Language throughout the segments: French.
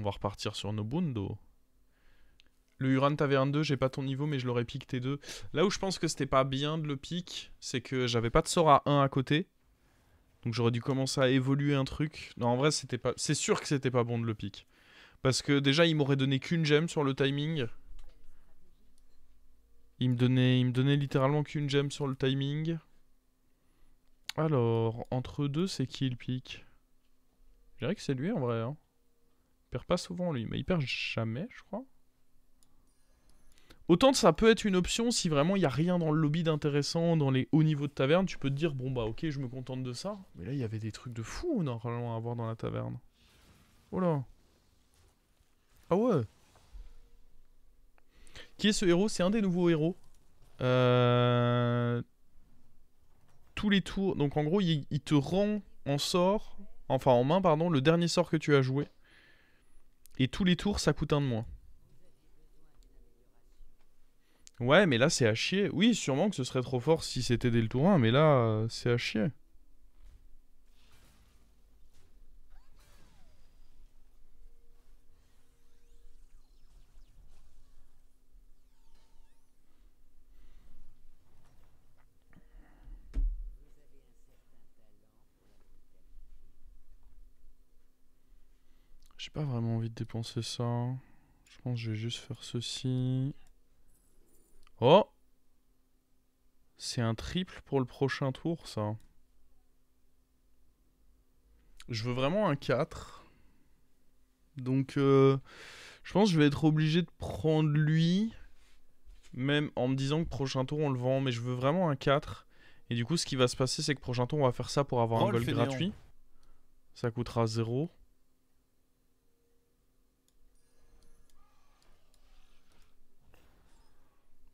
On va repartir sur Nobundo. Le Huron Taverne 2, j'ai pas ton niveau, mais je l'aurais pique T2. Là où je pense que c'était pas bien de le pique, c'est que j'avais pas de sort à 1 à côté. Donc j'aurais dû commencer à évoluer un truc. Non, en vrai, c'était pas. C'est sûr que c'était pas bon de le pique. Parce que déjà, il m'aurait donné qu'une gemme sur le timing. Il me donnait littéralement qu'une gemme sur le timing. Alors, entre deux, c'est qui le pique? Je dirais que c'est lui en vrai. Hein. Il perd pas souvent lui, mais il perd jamais, je crois. Autant ça peut être une option si vraiment il n'y a rien dans le lobby d'intéressant, dans les hauts niveaux de taverne, tu peux te dire bon bah ok je me contente de ça. Mais là il y avait des trucs de fou normalement à avoir dans la taverne. Oh là. Ah ouais. Qui est ce héros? C'est un des nouveaux héros. Tous les tours. Donc en gros il te rend en sort, enfin en main pardon, le dernier sort que tu as joué. Et tous les tours ça coûte un de moins. Ouais mais là c'est à chier. Oui sûrement que ce serait trop fort si c'était dès le tour 1, mais là c'est à chier. J'ai pas vraiment envie de dépenser ça. Je pense que je vais juste faire ceci. Oh! C'est un triple pour le prochain tour, ça. Je veux vraiment un 4. Donc, je pense que je vais être obligé de prendre lui. Même en me disant que prochain tour, on le vend. Mais je veux vraiment un 4. Et du coup, ce qui va se passer, c'est que prochain tour, on va faire ça pour avoir un Roll gold fainéant. gratuit. Ça coûtera 0.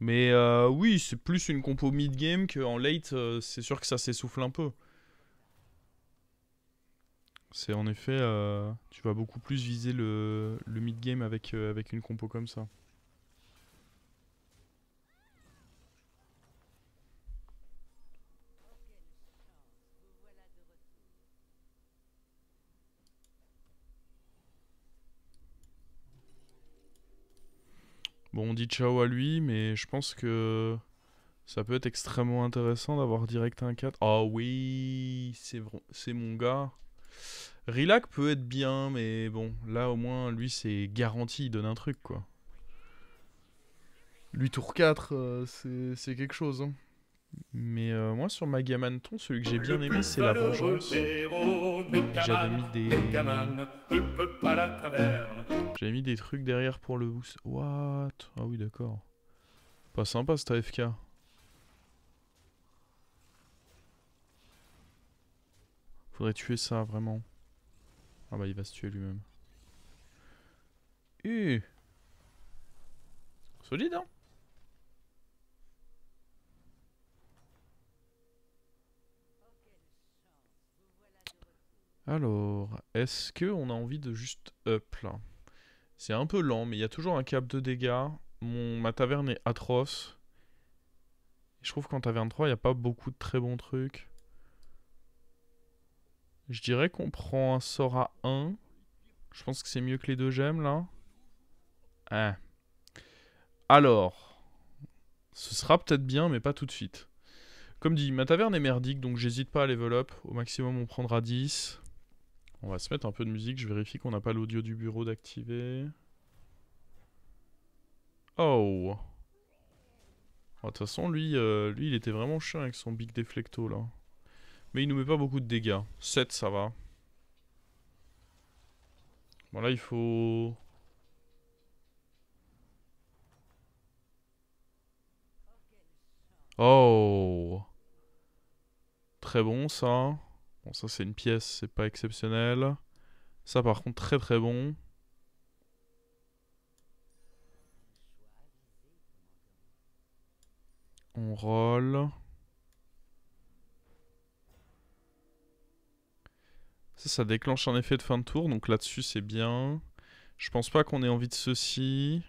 Mais oui, c'est plus une compo mid-game qu'en late. C'est sûr que ça s'essouffle un peu. C'est en effet, tu vas beaucoup plus viser le mid-game avec une compo comme ça. Bon, on dit ciao à lui, mais je pense que ça peut être extrêmement intéressant d'avoir direct un 4. Ah oui, c'est mon gars. Rilac peut être bien, mais bon, là au moins, lui c'est garanti, il donne un truc quoi. Lui tour 4, c'est quelque chose. Hein. Mais moi sur ma Gamanton, celui que j'ai bien Le aimé plus c'est la valeureux vengeance. héros de Et j'avais mis Gaman, de des. Gaman, ne peut pas la taverne. J'avais mis des trucs derrière pour le boost. What? Ah oui, d'accord. Pas sympa cet AFK. Faudrait tuer ça, vraiment. Ah bah il va se tuer lui-même. Solide, hein? Alors, est-ce que on a envie de juste up là? C'est un peu lent, mais il y a toujours un cap de dégâts. Ma taverne est atroce. Et je trouve qu'en taverne 3, il n'y a pas beaucoup de très bons trucs. Je dirais qu'on prend un sort à 1. Je pense que c'est mieux que les deux gemmes là. Ah. Alors, ce sera peut-être bien, mais pas tout de suite. Comme dit, ma taverne est merdique, donc j'hésite pas à level up. Au maximum, on prendra 10. On va se mettre un peu de musique. Je vérifie qu'on n'a pas l'audio du bureau d'activer. Oh. De toute façon, lui, il était vraiment chiant avec son big deflecto là. Mais il nous met pas beaucoup de dégâts. 7, ça va. Bon, là, il faut. Oh. Très bon, ça. Bon, ça, c'est une pièce, c'est pas exceptionnel. Ça, par contre, très très bon. On roll. Ça déclenche un effet de fin de tour, donc là-dessus, c'est bien. Je pense pas qu'on ait envie de ceci.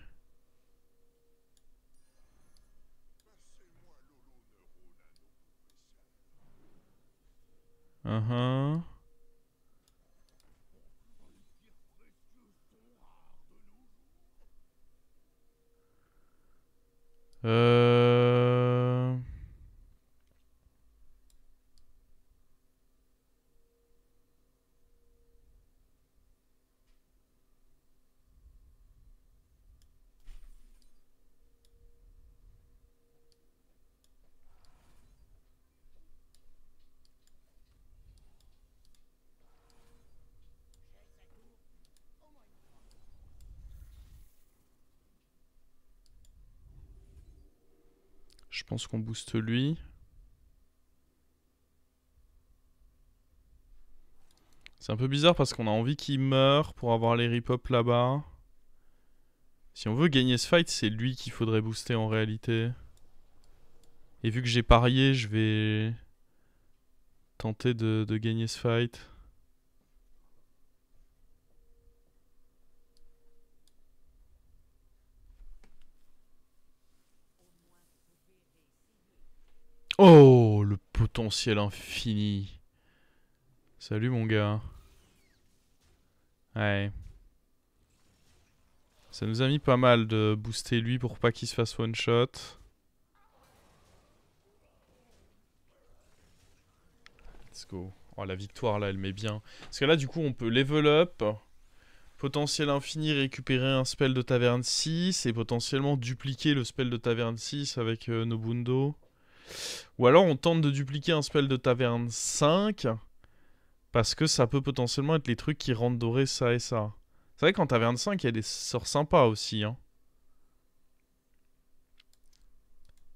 Euh... Je pense qu'on booste lui. C'est un peu bizarre parce qu'on a envie qu'il meure pour avoir les rip-up là-bas. Si on veut gagner ce fight, c'est lui qu'il faudrait booster en réalité. Et vu que j'ai parié, je vais tenter de gagner ce fight. Oh, le potentiel infini. Salut mon gars. Ouais. Ça nous a mis pas mal de booster lui pour pas qu'il se fasse one shot. Let's go. Oh, la victoire là, elle met bien. Parce que là, du coup, on peut level up. Potentiel infini, récupérer un spell de taverne 6. Et potentiellement dupliquer le spell de taverne 6 avec Nobundo. Ou alors on tente de dupliquer un spell de taverne 5. Parce que ça peut potentiellement être les trucs qui rendent doré ça et ça. C'est vrai qu'en taverne 5, il y a des sorts sympas aussi. Hein.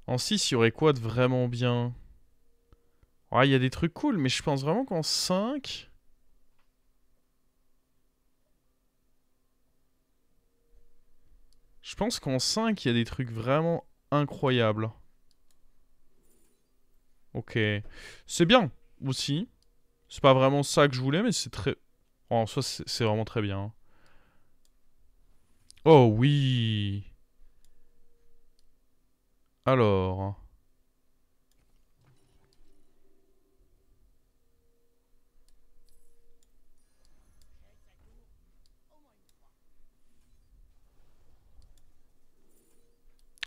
En 6, il y aurait quoi de vraiment bien? Ouais, il y a des trucs cool, mais je pense vraiment qu'en 5... Je pense qu'en 5, il y a des trucs vraiment incroyables. Ok. C'est bien, aussi. C'est pas vraiment ça que je voulais, mais c'est très... Oh, en soi, c'est vraiment très bien. Oh oui. Alors...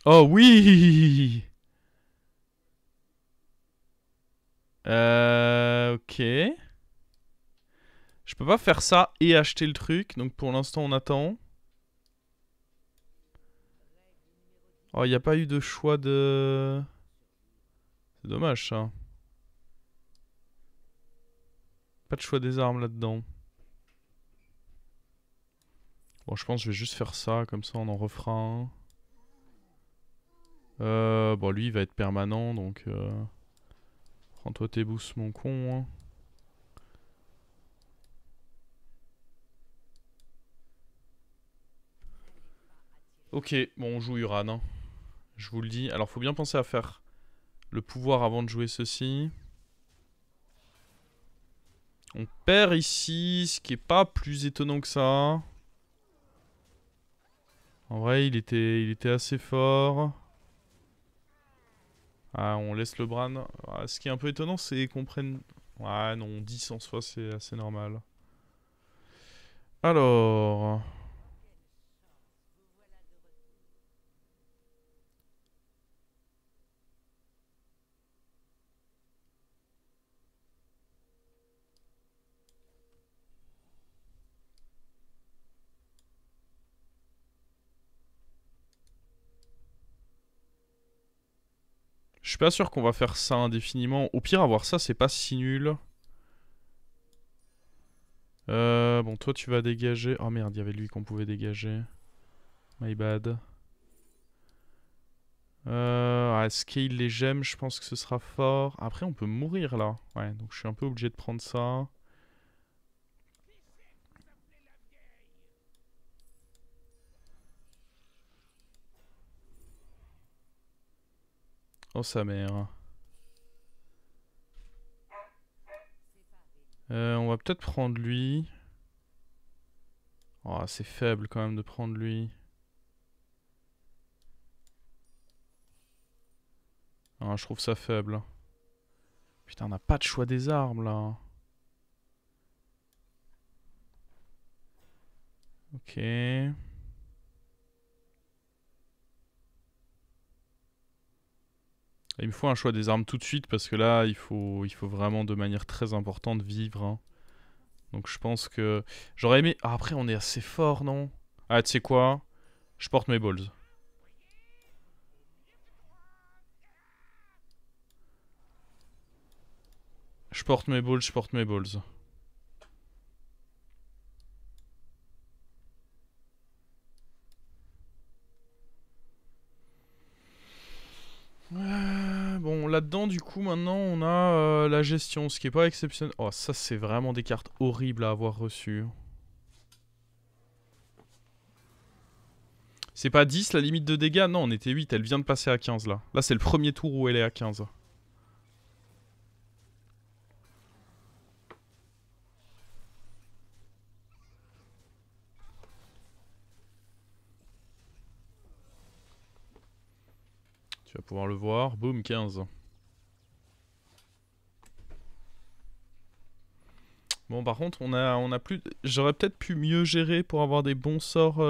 Oh oui. Ok. Je peux pas faire ça et acheter le truc, donc pour l'instant on attend. Oh, il n'y a pas eu de choix de... C'est dommage ça. Pas de choix des armes là-dedans. Bon, je pense que je vais juste faire ça, comme ça on en refera un. Bon, lui il va être permanent, donc... Prends-toi tes boosts, mon con. Hein. Ok, bon, on joue Uran. Hein. Je vous le dis. Alors, faut bien penser à faire le pouvoir avant de jouer ceci. On perd ici, ce qui est pas plus étonnant que ça. En vrai, il était assez fort. Ah, on laisse le Bran. Ah, ce qui est un peu étonnant, c'est qu'on prenne... Ouais, non, 10 en soi, c'est assez normal. Alors... Je suis pas sûr qu'on va faire ça indéfiniment. Au pire, avoir ça, c'est pas si nul. Bon, toi, tu vas dégager... Oh merde, il y avait lui qu'on pouvait dégager. My bad. Scale les gemmes, je pense que ce sera fort. Après, on peut mourir là. Ouais, donc je suis un peu obligé de prendre ça. Oh, sa mère. On va peut-être prendre lui. Oh, c'est faible quand même de prendre lui. Ah, je trouve ça faible. Putain, on n'a pas de choix des armes là. Ok. Il me faut un choix des armes tout de suite parce que là, il faut vraiment de manière très importante vivre, hein. Donc je pense que j'aurais aimé. Ah, après, on est assez fort, non? Ah, tu sais quoi? Je porte mes balls. Je porte mes balls, je porte mes balls. Bon, là-dedans, du coup, maintenant, on a la gestion, ce qui est pas exceptionnel. Oh, ça, c'est vraiment des cartes horribles à avoir reçues. C'est pas 10 la limite de dégâts? Non, on était 8, elle vient de passer à 15 là. Là, c'est le premier tour où elle est à 15. Tu vas pouvoir le voir. Boum, 15. Bon, par contre, on a plus... J'aurais peut-être pu mieux gérer pour avoir des bons sorts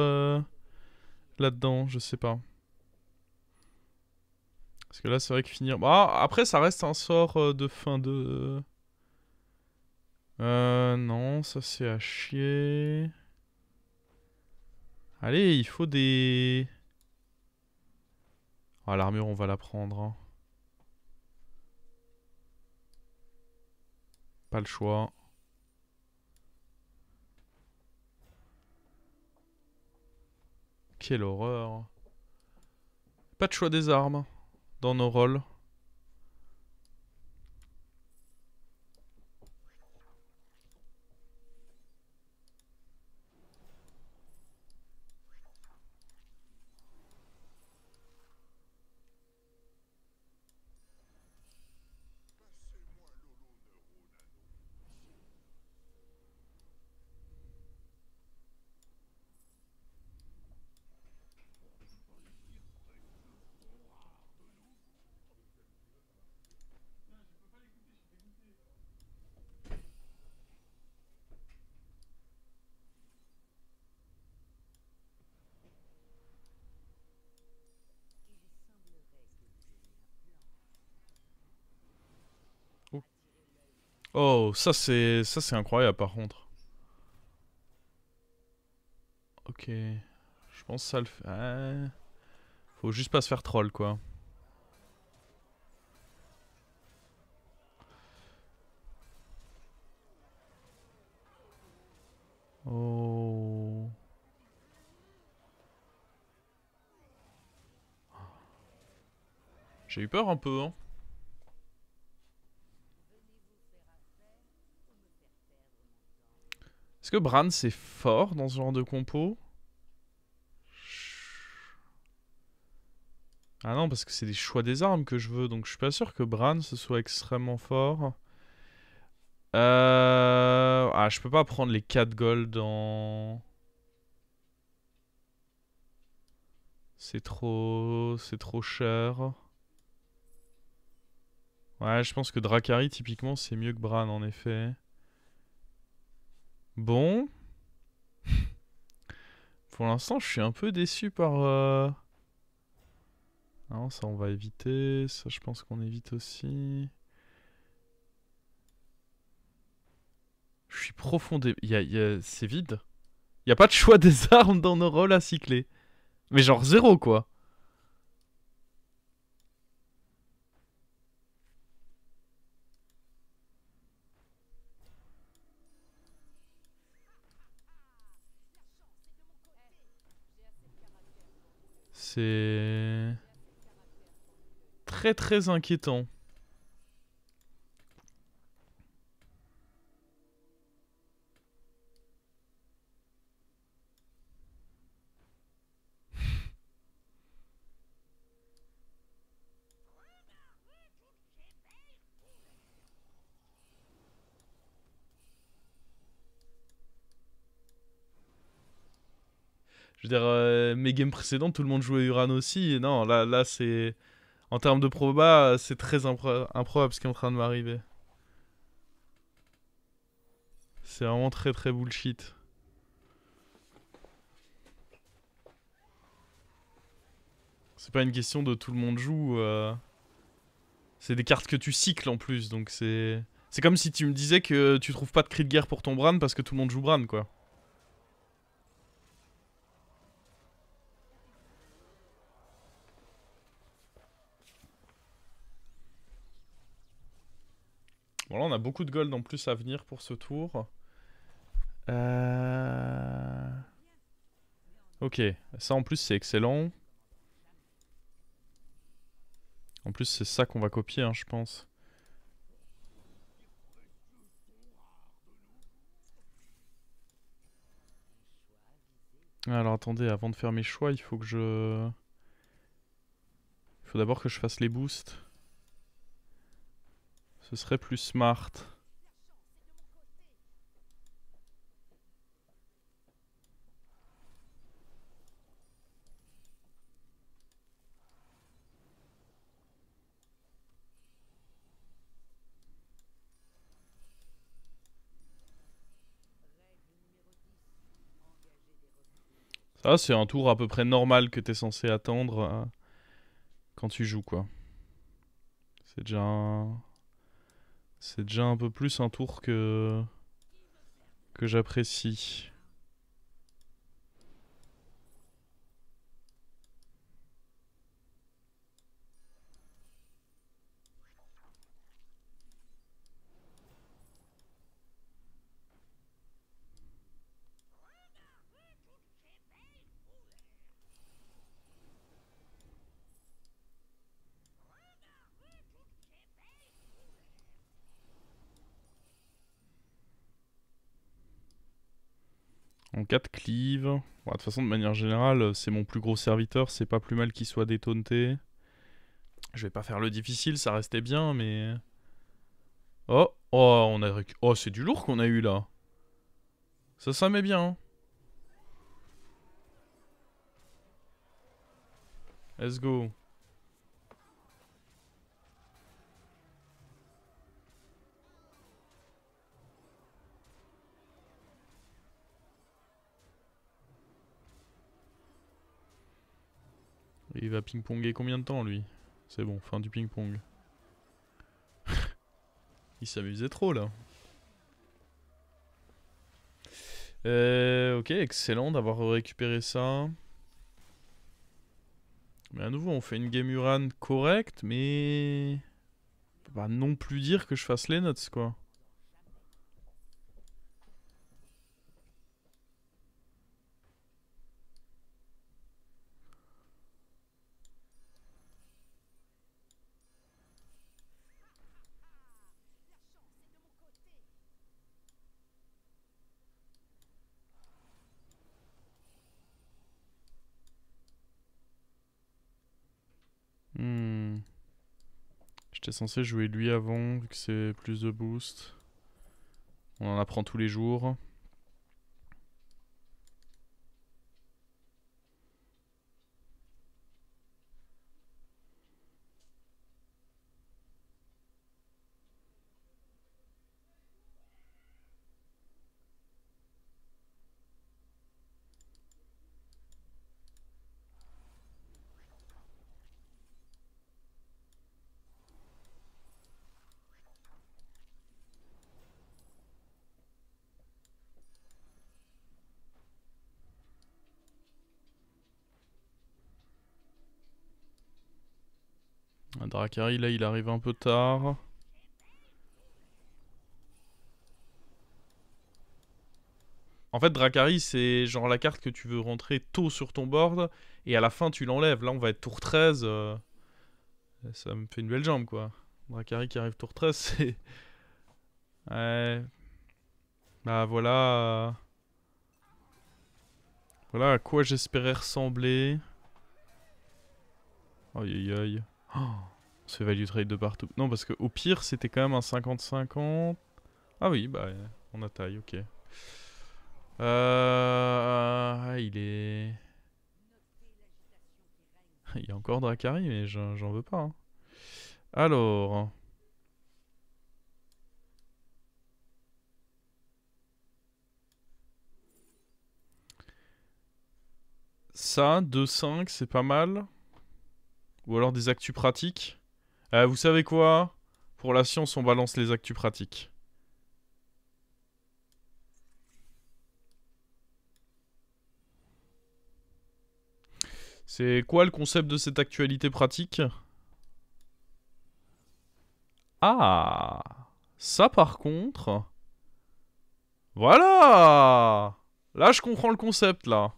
là-dedans, je sais pas. Parce que là, c'est vrai que finir... Bah, après, ça reste un sort de fin de... non, ça c'est à chier. Allez, il faut des... Ah, l'armure, on va la prendre, hein. Pas le choix. Quelle horreur. Pas de choix des armes dans nos rôles. Oh, ça c'est incroyable par contre. Ok. Je pense que ça le fait. Ouais. Faut juste pas se faire troll quoi. Oh. J'ai eu peur un peu, hein. Est-ce que Bran c'est fort dans ce genre de compo? Ah non, parce que c'est des choix des armes que je veux, donc je suis pas sûr que Bran ce soit extrêmement fort. Ah, je peux pas prendre les 4 gold en... C'est trop cher. Ouais, je pense que Drakari, typiquement, c'est mieux que Bran, en effet. Bon. Pour l'instant, je suis un peu déçu par... Non, ça, on va éviter. Ça, je pense qu'on évite aussi. Je suis profondément... C'est vide. Y a pas de choix des armes dans nos rôles à cycler. Mais genre zéro, quoi. C'est... Très très inquiétant. Je veux dire, mes games précédentes, tout le monde jouait Uran aussi. Et non, là c'est... En termes de proba, c'est très improbable ce qui est en train de m'arriver. C'est vraiment très très bullshit. C'est pas une question de tout le monde joue. C'est des cartes que tu cycles en plus, donc c'est... C'est comme si tu me disais que tu trouves pas de cri de guerre pour ton Bran parce que tout le monde joue Bran, quoi. Bon là on a beaucoup de gold en plus à venir pour ce tour. Ok, ça en plus c'est excellent. En plus c'est ça qu'on va copier, hein, je pense. Alors attendez, avant de faire mes choix, il faut que je... Il faut d'abord que je fasse les boosts. Ce serait plus smart. Ça c'est un tour à peu près normal que t'es censé attendre quand tu joues, quoi. C'est déjà un... C'est déjà un peu plus un tour que j'apprécie. En 4 cleave. Bon, de toute façon, de manière générale, c'est mon plus gros serviteur. C'est pas plus mal qu'il soit détaunté. Je vais pas faire le difficile, ça restait bien, mais... Oh, oh, on a... Oh, c'est du lourd qu'on a eu là. Ça met bien. Hein. Let's go. Il va ping-ponger combien de temps, lui? C'est bon, fin du ping-pong. Il s'amusait trop, là. Ok, excellent d'avoir récupéré ça. Mais à nouveau, on fait une game Uran correcte, mais... On peut pas non plus dire que je fasse les notes, quoi. Hmm. J'étais censé jouer lui avant, vu que c'est plus de boost. On en apprend tous les jours. Dracari, là, il arrive un peu tard. En fait, Dracari, c'est genre la carte que tu veux rentrer tôt sur ton board, et à la fin, tu l'enlèves. Là, on va être tour 13. Ça me fait une belle jambe, quoi. Dracari qui arrive tour 13, c'est... Ouais... Bah, voilà... Voilà à quoi j'espérais ressembler. Aïe aïe aïe. Oh, on se fait value trade de partout. Non, parce que au pire, c'était quand même un 50-50. Ah oui, bah, on a taille, ok. Il est... Il y a encore Dracari, mais j'en veux pas. Hein. Alors... Ça, 2-5, c'est pas mal. Ou alors des actus pratiques. Vous savez quoi? Pour la science, on balance les actus pratiques. C'est quoi le concept de cette actualité pratique? Ah! Ça par contre... Voilà! Là, je comprends le concept, là.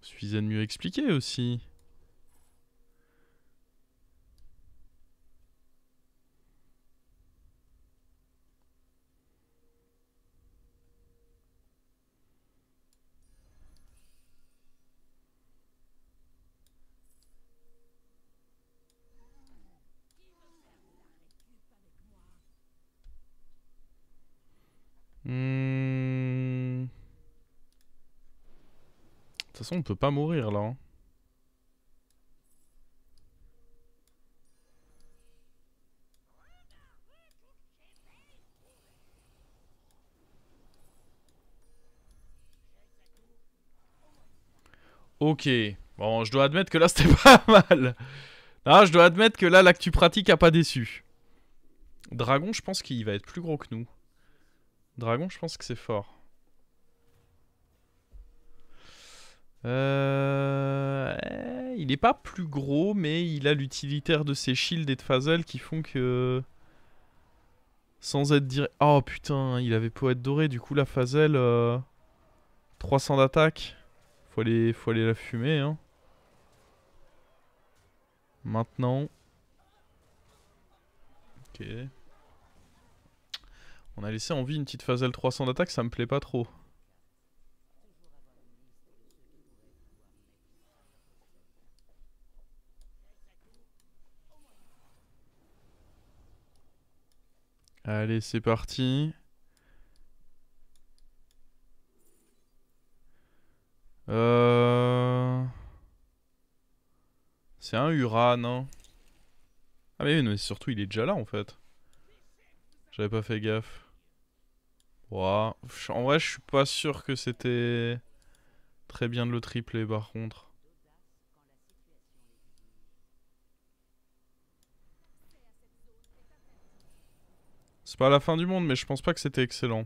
Suffisait de mieux expliquer aussi. De toute façon, on peut pas mourir, là. Hein. Ok. Bon, je dois admettre que là, c'était pas mal. Ah, je dois admettre que là, l'actu pratique a pas déçu. Dragon, je pense qu'il va être plus gros que nous. Dragon, je pense que c'est fort. Il est pas plus gros, mais il a l'utilitaire de ses shields et de Phasel qui font que... Sans être direct... Oh putain, il avait poète doré, du coup la Phasel... 300 d'attaque. Faut aller la fumer, hein. Maintenant. Ok. On a laissé en vie une petite Phasel 300 d'attaque, ça me plaît pas trop. Allez, c'est parti. C'est un Uran, hein. Ah mais surtout il est déjà là en fait. J'avais pas fait gaffe. Ouah. En vrai je suis pas sûr que c'était très bien de le tripler par contre. C'est pas la fin du monde mais je pense pas que c'était excellent.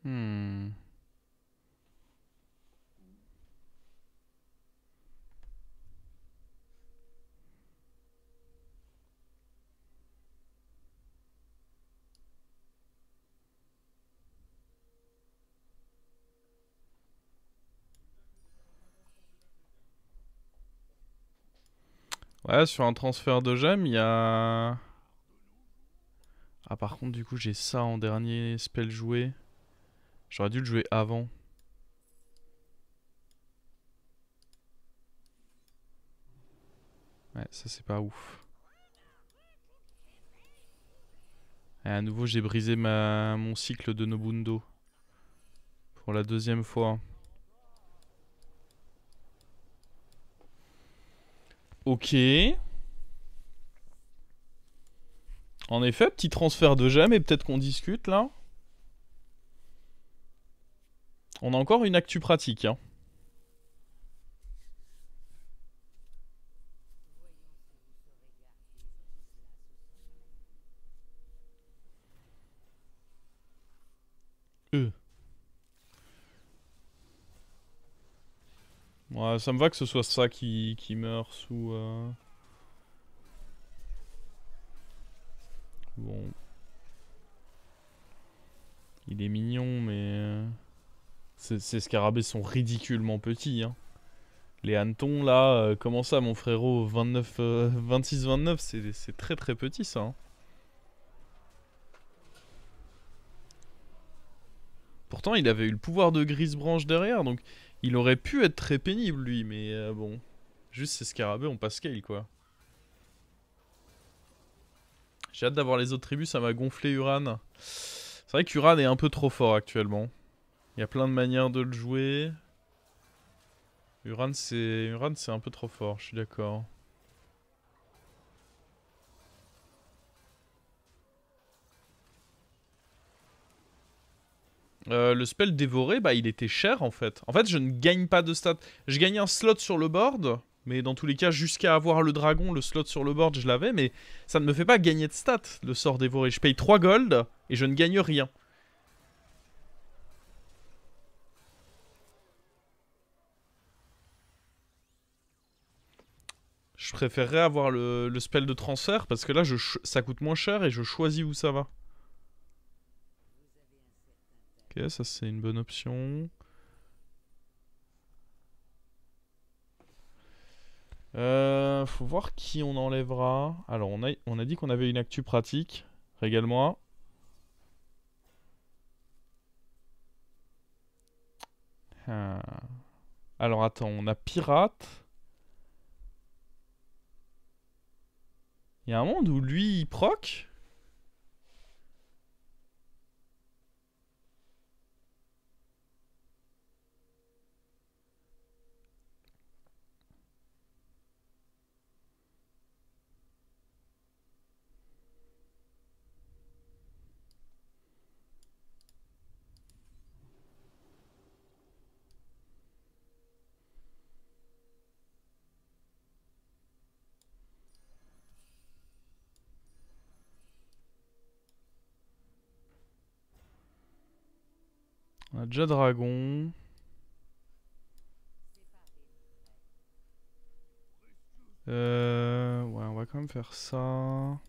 Hmm. Ouais, sur un transfert de gemmes, il y a... Ah par contre du coup j'ai ça en dernier spell joué. J'aurais dû le jouer avant. Ouais, ça c'est pas ouf. Et à nouveau j'ai brisé mon cycle de Nobundo. Pour la deuxième fois. Ok. En effet, petit transfert de gemmes et peut-être qu'on discute là. On a encore une actu pratique. Hein. Ouais, ça me va que ce soit ça qui meurt sous... Bon. Il est mignon, mais... Ces scarabées sont ridiculement petits. Hein. Les hannetons, là, comment ça, mon frérot 29, 26-29, c'est très très petit, ça. Hein. Pourtant, il avait eu le pouvoir de Grisebranche derrière, donc il aurait pu être très pénible, lui, mais bon. Juste ces scarabées ont pas scale, quoi. J'ai hâte d'avoir les autres tribus, ça m'a gonflé Uran. C'est vrai qu'Uran est un peu trop fort actuellement. Il y a plein de manières de le jouer. Uran c'est un peu trop fort, je suis d'accord. Le spell dévoré, bah il était cher en fait. En fait, je ne gagne pas de stats. Je gagne un slot sur le board, mais dans tous les cas, jusqu'à avoir le dragon, le slot sur le board, je l'avais, mais ça ne me fait pas gagner de stats, le sort dévoré. Je paye 3 gold et je ne gagne rien. Je préférerais avoir le spell de transfert parce que là, ça coûte moins cher et je choisis où ça va. Ok, ça c'est une bonne option. Faut voir qui on enlèvera. Alors, on a dit qu'on avait une actu pratique. Régale-moi. Ah. Alors, attends, on a pirate. Il y a un monde où lui, il proc. On a déjà dragon. Ouais, on va quand même faire ça.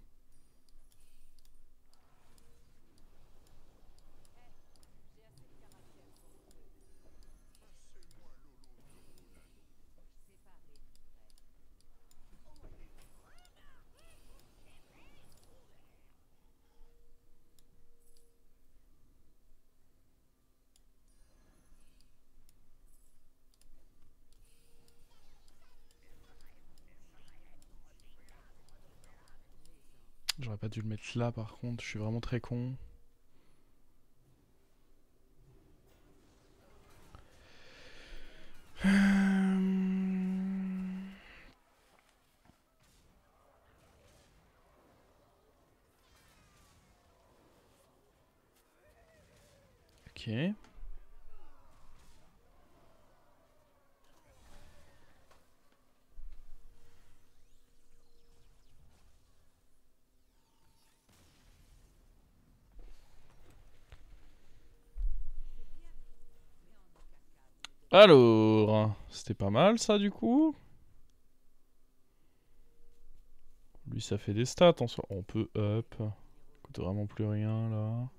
J'aurais pas dû le mettre là par contre, je suis vraiment très con. Ok. Alors, c'était pas mal ça du coup. Lui ça fait des stats en soi. On peut up. Coûte vraiment plus rien là.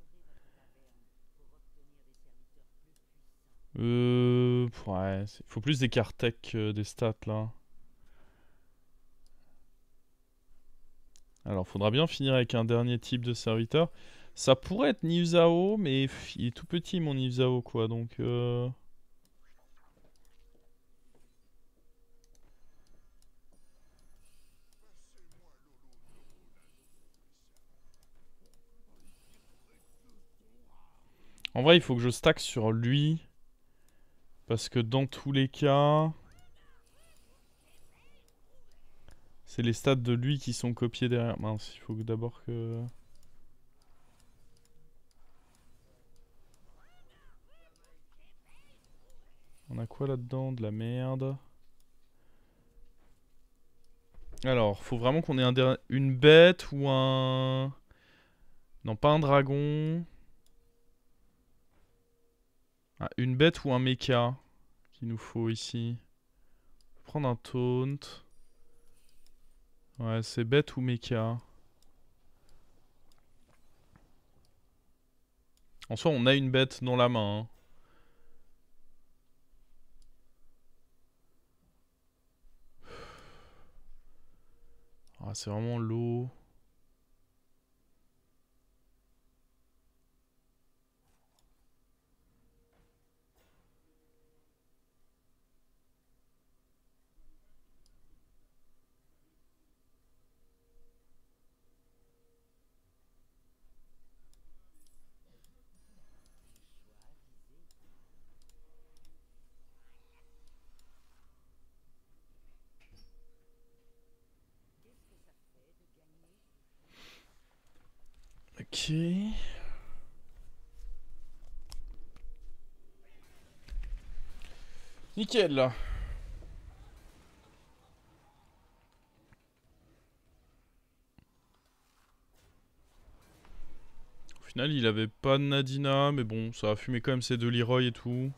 Ouais, faut plus des cartes tech que des stats là. Alors, faudra bien finir avec un dernier type de serviteur. Ça pourrait être Nivzao, mais il est tout petit mon Nivzao quoi, donc... En vrai, il faut que je stack sur lui. Parce que dans tous les cas... C'est les stats de lui qui sont copiés derrière. Mince, il faut que d'abord que... On a quoi là-dedans? De la merde. Alors, faut vraiment qu'on ait une bête ou un... Non, pas un dragon. Ah, une bête ou un mecha qu'il nous faut ici. Prendre un taunt. Ouais, c'est bête ou mecha. En soi, on a une bête dans la main. Hein. Ah, c'est vraiment low. Ok. Nickel là. Au final, il avait pas de Nadina, mais bon, ça a fumé quand même ses 2 Leroy et tout.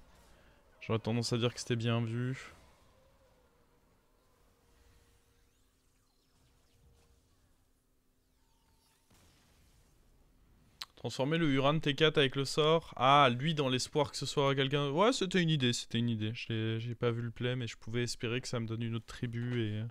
J'aurais tendance à dire que c'était bien vu. Transformer le Uran T4 avec le sort. Ah, lui dans l'espoir que ce soit quelqu'un... Ouais, c'était une idée, c'était une idée. J'ai pas vu le play, mais je pouvais espérer que ça me donne une autre tribu et